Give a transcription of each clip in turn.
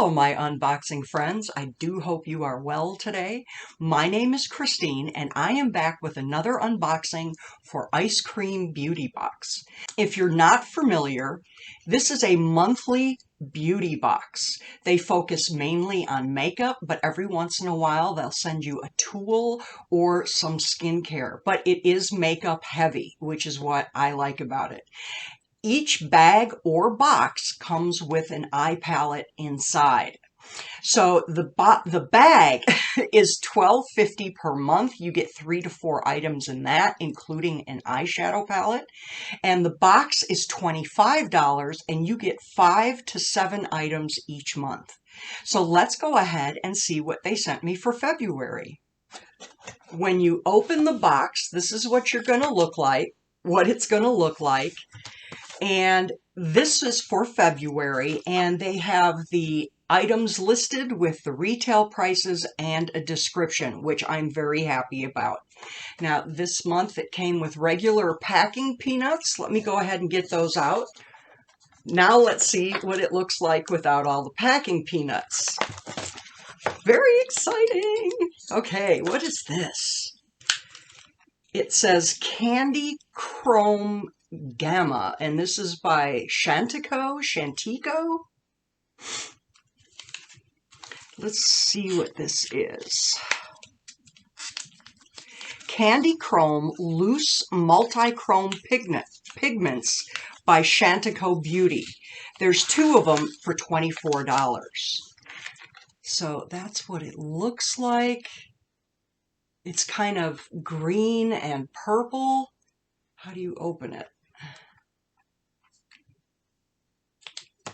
Hello, my unboxing friends. I do hope you are well today. My name is Christine, and I am back with another unboxing for Eyescream Beauty Box. If you're not familiar, this is a monthly beauty box. They focus mainly on makeup, but every once in a while they'll send you a tool or some skincare. But it is makeup heavy, which is what I like about it. Each bag or box comes with an eye palette inside. So the bag is $12.50 per month. You get 3 to 4 items in that, including an eyeshadow palette. And the box is $25 and you get 5 to 7 items each month. So let's go ahead and see what they sent me for February. When you open the box, this is what you're going to look like, what it's going to look like. And this is for February, and they have the items listed with the retail prices and a description, which I'm very happy about. Now, this month it came with regular packing peanuts. Let me go ahead and get those out. Now let's see what it looks like without all the packing peanuts. Very exciting! Okay, what is this? It says Candy Chrome Gamma, and this is by Shantico. Let's see what this is. Candy Chrome Loose Multi-Chrome Pigments by Shantico Beauty. There's 2 of them for $24. So that's what it looks like. It's kind of green and purple. How do you open it?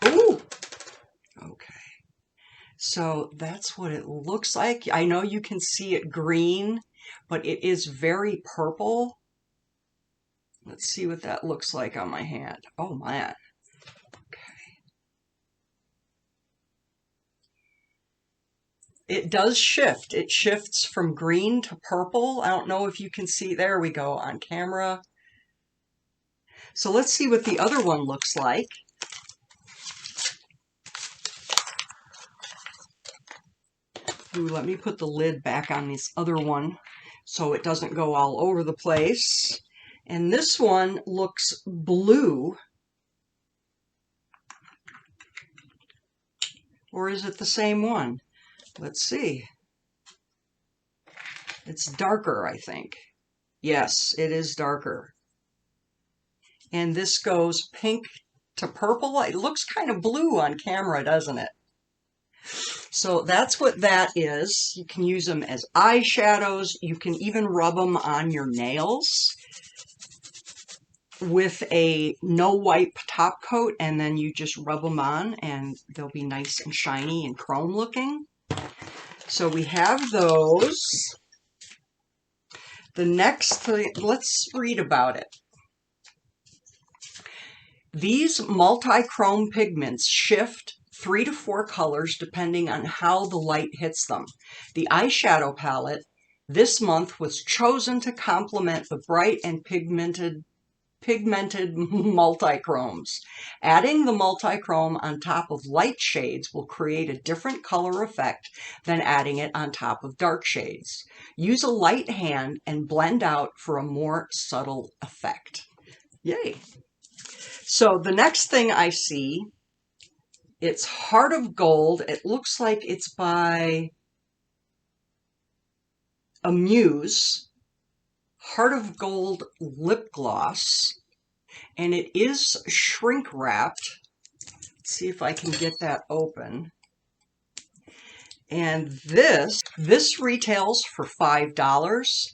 Ooh! Okay. So that's what it looks like. I know you can see it green, but it is very purple. Let's see what that looks like on my hand. Oh, man. Okay. It does shift. It shifts from green to purple. I don't know if you can see. There we go on camera. So let's see what the other one looks like. Ooh, let me put the lid back on this other one so it doesn't go all over the place. And this one looks blue. Or is it the same one? Let's see. It's darker, I think. Yes, it is darker. And this goes pink to purple. It looks kind of blue on camera, doesn't it? So that's what that is. You can use them as eyeshadows. You can even rub them on your nails with a no-wipe top coat, and then you just rub them on and they'll be nice and shiny and chrome looking. So we have those. The next thing, let's read about it. These multi-chrome pigments shift 3 to 4 colors depending on how the light hits them. The eyeshadow palette this month was chosen to complement the bright and pigmented multi-chromes. Adding the multi-chrome on top of light shades will create a different color effect than adding it on top of dark shades. Use a light hand and blend out for a more subtle effect. Yay! So the next thing I see, it's Heart of Gold. It looks like it's by Muse. Heart of Gold lip gloss. And it is shrink wrapped. Let's see if I can get that open. And this retails for $5.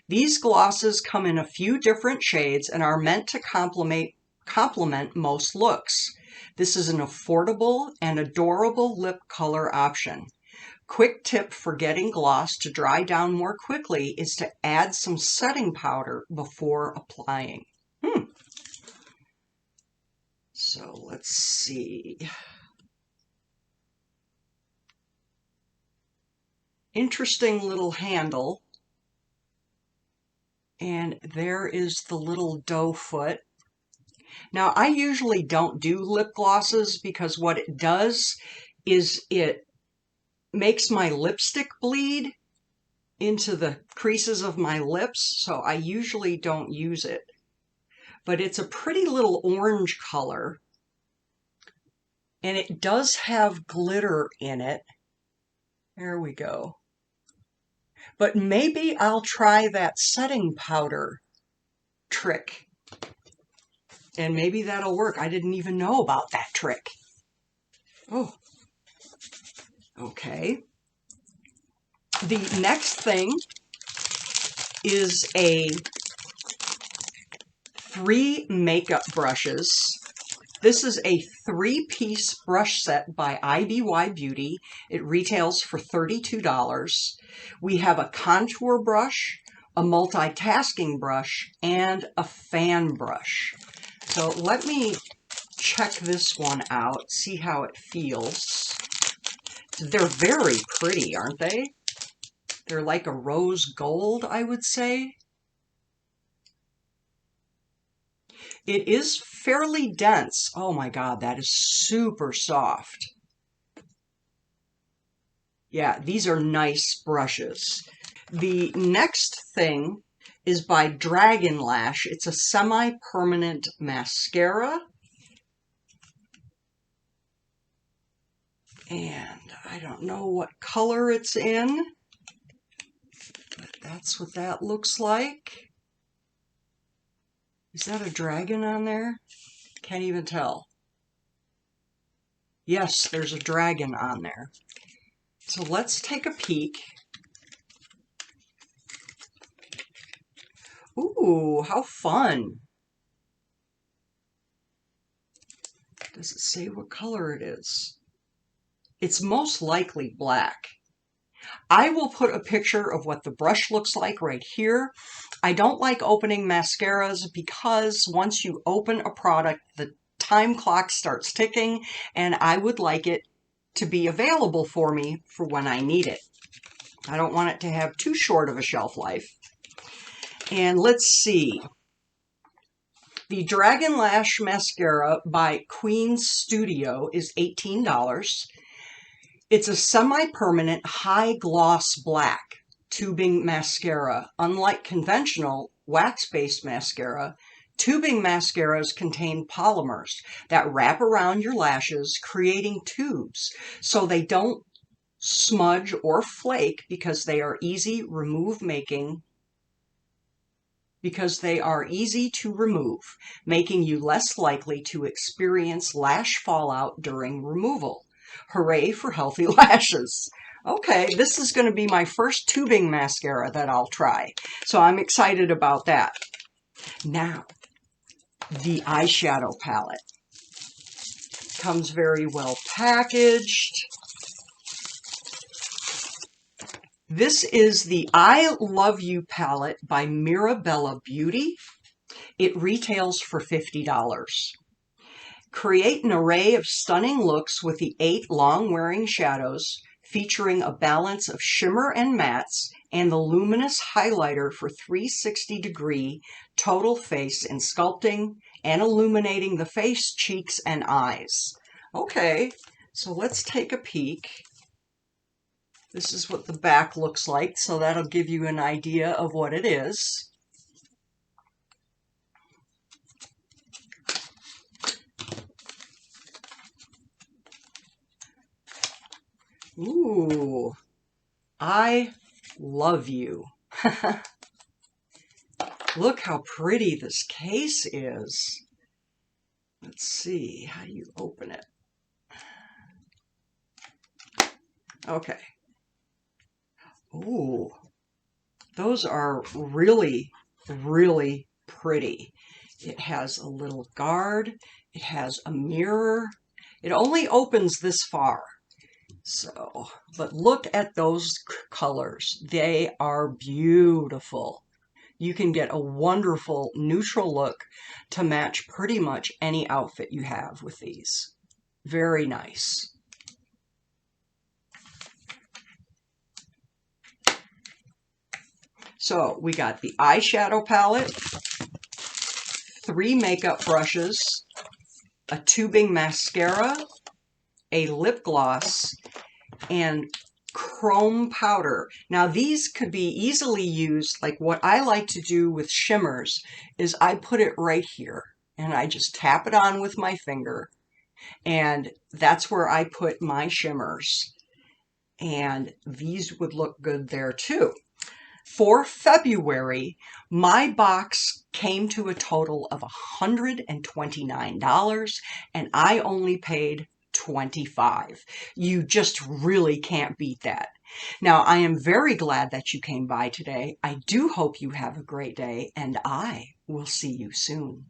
These glosses come in a few different shades and are meant to complement most looks. This is an affordable and adorable lip color option. Quick tip for getting gloss to dry down more quickly is to add some setting powder before applying. So let's see. Interesting little handle. And there is the little doe foot. Now, I usually don't do lip glosses because what it does is it makes my lipstick bleed into the creases of my lips, so I usually don't use it. But it's a pretty little orange color, and it does have glitter in it. There we go. But maybe I'll try that setting powder trick, and maybe that'll work. I didn't even know about that trick. Oh, okay. The next thing is 3 makeup brushes. This is a 3-piece brush set by IBY Beauty. It retails for $32. We have a contour brush, a multitasking brush, and a fan brush. So let me check this one out, see how it feels. They're very pretty, aren't they? They're like a rose gold, I would say. It is fairly dense. Oh my God, that is super soft. Yeah, these are nice brushes. The next thing is by Dragon Lash. It's a semi-permanent mascara. And I don't know what color it's in, but that's what that looks like. Is that a dragon on there? Can't even tell. Yes, there's a dragon on there. So let's take a peek. Ooh, how fun. Does it say what color it is? It's most likely black. I will put a picture of what the brush looks like right here. I don't like opening mascaras because once you open a product, the time clock starts ticking, and I would like it to be available for me for when I need it. I don't want it to have too short of a shelf life. And let's see. The Dragon Lash Mascara by Queen Studio is $18. It's a semi-permanent high gloss black tubing mascara. Unlike conventional wax-based mascara, tubing mascaras contain polymers that wrap around your lashes, creating tubes, so they don't smudge or flake because they are easy to remove, making you less likely to experience lash fallout during removal. Hooray for healthy lashes. Okay, this is going to be my first tubing mascara that I'll try, so I'm excited about that. Now, the eyeshadow palette comes very well packaged. This is the I Love You palette by Mirabella Beauty. It retails for $50. Create an array of stunning looks with the 8 long-wearing shadows, featuring a balance of shimmer and mattes and the luminous highlighter for 360-degree total face in sculpting and illuminating the face, cheeks, and eyes. Okay, so let's take a peek. This is what the back looks like, so that'll give you an idea of what it is. Ooh, I love you. Look how pretty this case is. Let's see, how do you open it? Okay. Ooh, those are really, really pretty. It has a little guard. It has a mirror. It only opens this far. So, but look at those colors. They are beautiful. You can get a wonderful neutral look to match pretty much any outfit you have with these. Very nice. So we got the eyeshadow palette, 3 makeup brushes, a tubing mascara, a lip gloss, and chrome powder. Now these could be easily used, like what I like to do with shimmers is I put it right here and I just tap it on with my finger, and that's where I put my shimmers. And these would look good there too. For February, my box came to a total of $129 and I only paid $25. You just really can't beat that. Now, I am very glad that you came by today. I do hope you have a great day, and I will see you soon.